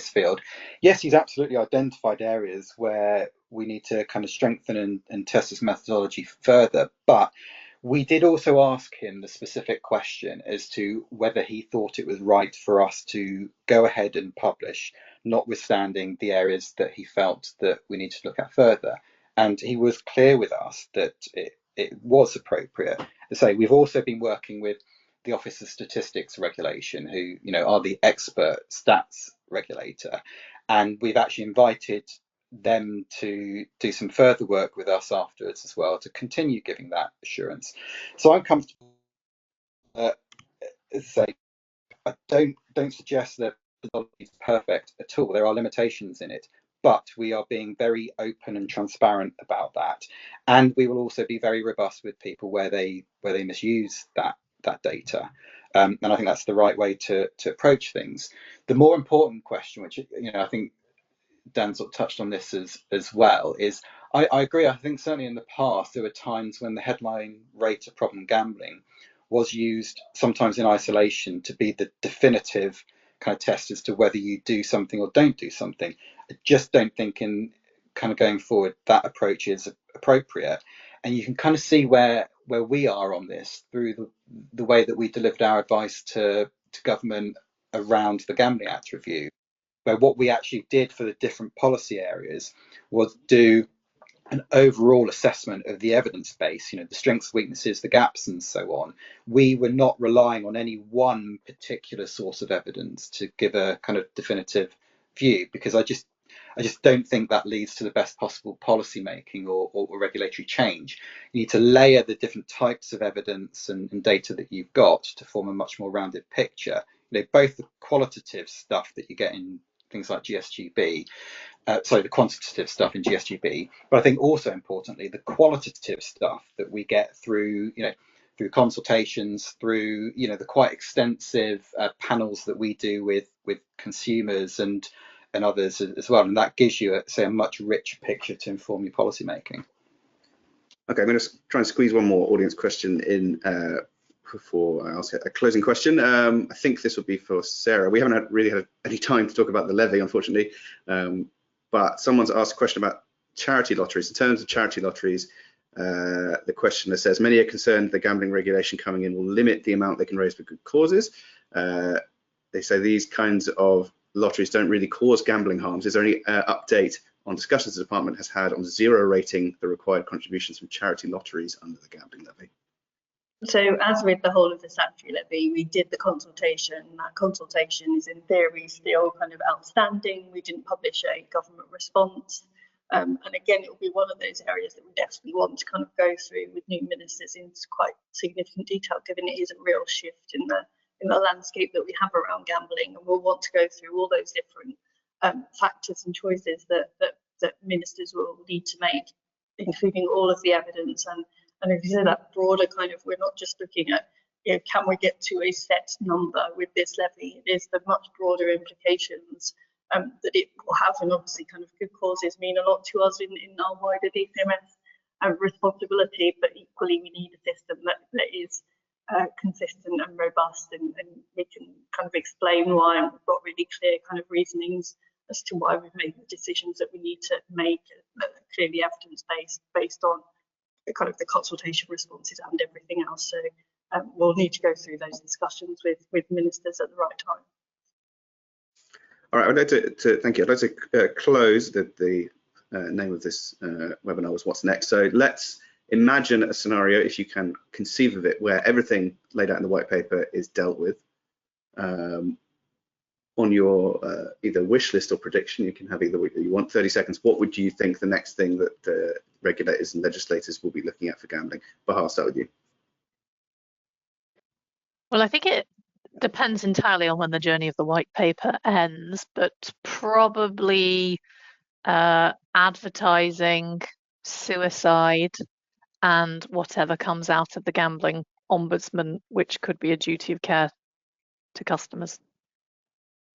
field. Yes, he's absolutely identified areas where we need to kind of strengthen and test this methodology further. But we did also ask him the specific question as to whether he thought it was right for us to go ahead and publish notwithstanding the areas that he felt that we need to look at further. And he was clear with us that it was appropriate. As I say, we've also been working with the Office of Statistics Regulation, who, you know, are the expert stats regulator, and we've actually invited them to do some further work with us afterwards as well to continue giving that assurance. So I'm comfortable. As I say, I don't suggest that it's perfect at all. There are limitations in it, but we are being very open and transparent about that, and we will also be very robust with people where they misuse that data. And I think that's the right way to approach things. The more important question, which, you know, I think Dan sort of touched on this as well, is I agree. I think certainly in the past there were times when the headline rate of problem gambling was used sometimes in isolation to be the definitive kind of test as to whether you do something or don't do something. I just don't think in kind of going forward that approach is appropriate. And you can kind of see where we are on this through the way that we delivered our advice to government around the Gambling Act review, where what we actually did for the different policy areas was do an overall assessment of the evidence base, you know, the strengths, weaknesses, the gaps, and so on. We were not relying on any one particular source of evidence to give a kind of definitive view, because I just don't think that leads to the best possible policy making or regulatory change. You need to layer the different types of evidence and data that you've got to form a much more rounded picture. You know, both the qualitative stuff that you get in things like GSGB, the quantitative stuff in GSGB, but I think also importantly the qualitative stuff that we get through, you know, through consultations, through, you know, the quite extensive panels that we do with consumers and others as well, and that gives you a much richer picture to inform your policy making.
Okay, I'm going to try and squeeze one more audience question in before I ask a closing question. I think this would be for Sarah. We haven't really had any time to talk about the levy, unfortunately, but someone's asked a question about charity lotteries. In terms of charity lotteries, the questioner says, many are concerned the gambling regulation coming in will limit the amount they can raise for good causes. They say these kinds of lotteries don't really cause gambling harms. Is there any update on discussions the department has had on zero rating the required contributions from charity lotteries under the gambling levy?
So as with the whole of the statutory levy, we did the consultation. That consultation is in theory still kind of outstanding. We didn't publish a government response. And again, it will be one of those areas that we definitely want to kind of go through with new ministers in quite significant detail, given it is a real shift in the landscape that we have around gambling. And we'll want to go through all those different factors and choices that ministers will need to make, including all of the evidence. And if you say that broader kind of, we're not just looking at, you know, can we get to a set number with this levy? It is the much broader implications that it will have, and obviously kind of good causes mean a lot to us in our wider DCMS responsibility, but equally we need a system that is consistent and robust, and we can kind of explain why, and we've got really clear kind of reasonings as to why we've made the decisions that we need to make, clearly evidence-based, based on kind of the consultation responses and everything else. So we'll need to go through those discussions with ministers at the right time.
All right, I'd like to thank you. I'd like to close the name of this webinar was What's Next. So let's imagine a scenario, if you can conceive of it, where everything laid out in the white paper is dealt with. On your either wish list or prediction, you can have either what you want. 30 seconds. What would you think the next thing that regulators and legislators will be looking at for gambling? Bahar, I'll start with you.
Well, I think it depends entirely on when the journey of the white paper ends, but probably advertising, suicide, and whatever comes out of the gambling ombudsman, which could be a duty of care to customers.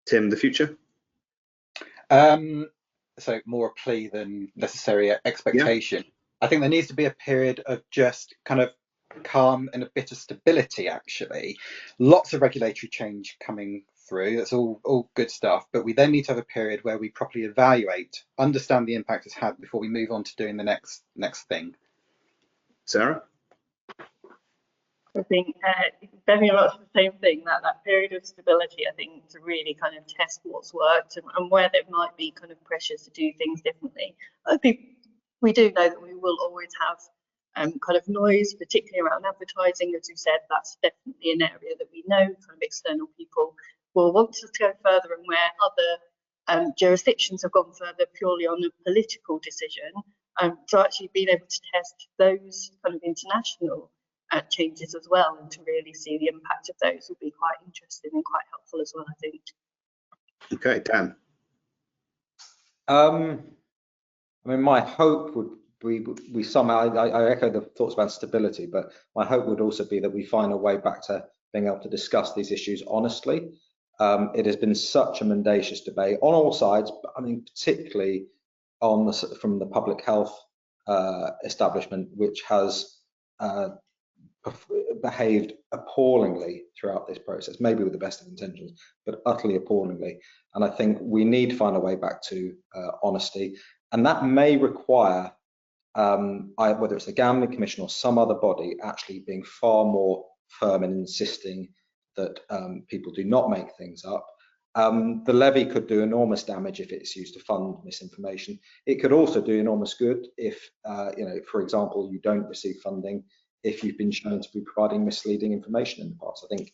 Tim, the future?
So more a plea than necessary expectation. Yeah. I think there needs to be a period of just kind of calm and a bit of stability, actually. Lots of regulatory change coming through. That's all good stuff. But we then need to have a period where we properly evaluate, understand the impact it's had before we move on to doing the next thing.
Sarah?
I think very much the same thing, that period of stability, I think, to really kind of test what's worked and where there might be kind of pressures to do things differently. I think we do know that we will always have kind of noise, particularly around advertising. As you said, that's definitely an area that we know kind of external people will want to go further, and where other jurisdictions have gone further purely on a political decision. So actually being able to test those kind of international changes as well, and to really see the impact of those will be quite interesting and quite helpful as well, I think.
Okay, Dan.
I mean, my hope would we somehow, I echo the thoughts about stability, but my hope would also be that we find a way back to being able to discuss these issues honestly. It has been such a mendacious debate on all sides, but I mean, particularly on from the public health establishment, which has behaved appallingly throughout this process, maybe with the best of intentions, but utterly appallingly. And I think we need to find a way back to honesty, and that may require whether it's the Gambling Commission or some other body actually being far more firm in insisting that people do not make things up. The levy could do enormous damage if it's used to fund misinformation. It could also do enormous good if, for example, you don't receive funding if you've been shown to be providing misleading information in the past. I think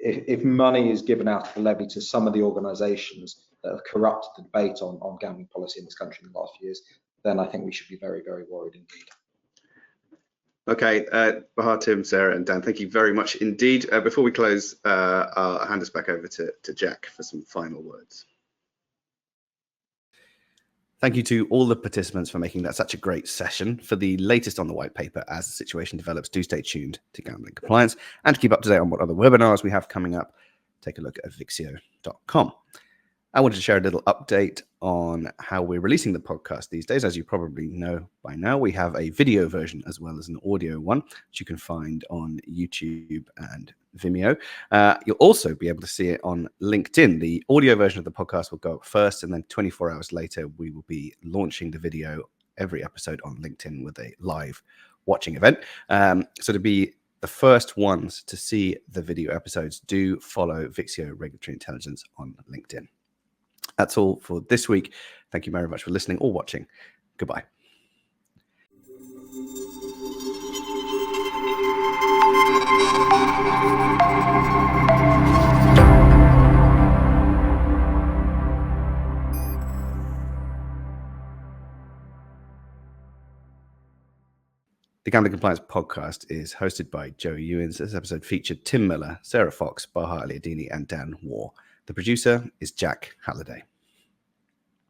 if money is given out of the levy to some of the organisations that have corrupted the debate on gambling policy in this country in the last few years, then I think we should be very, very worried indeed.
Okay, Bahar, Tim, Sarah, and Dan, thank you very much indeed. Before we close, I'll hand us back over to Jack for some final words. Thank you to all the participants for making that such a great session. For the latest on the white paper as the situation develops, do stay tuned to Gambling Compliance, and to keep up to date on what other webinars we have coming up, take a look at vixio.com. I wanted to share a little update on how we're releasing the podcast these days. As you probably know by now, we have a video version as well as an audio one, which you can find on YouTube and Vimeo. You'll also be able to see it on LinkedIn. The audio version of the podcast will go up first, and then 24 hours later, we will be launching the video every episode on LinkedIn with a live watching event. So to be the first ones to see the video episodes, do follow Vixio Regulatory Intelligence on LinkedIn. That's all for this week. Thank you very much for listening or watching. Goodbye. The Gambling Compliance podcast is hosted by Joe Ewens. This episode featured Tim Miller, Sarah Fox, Bahar Alaeddini, and Dan Waugh. The producer is Jack Halliday.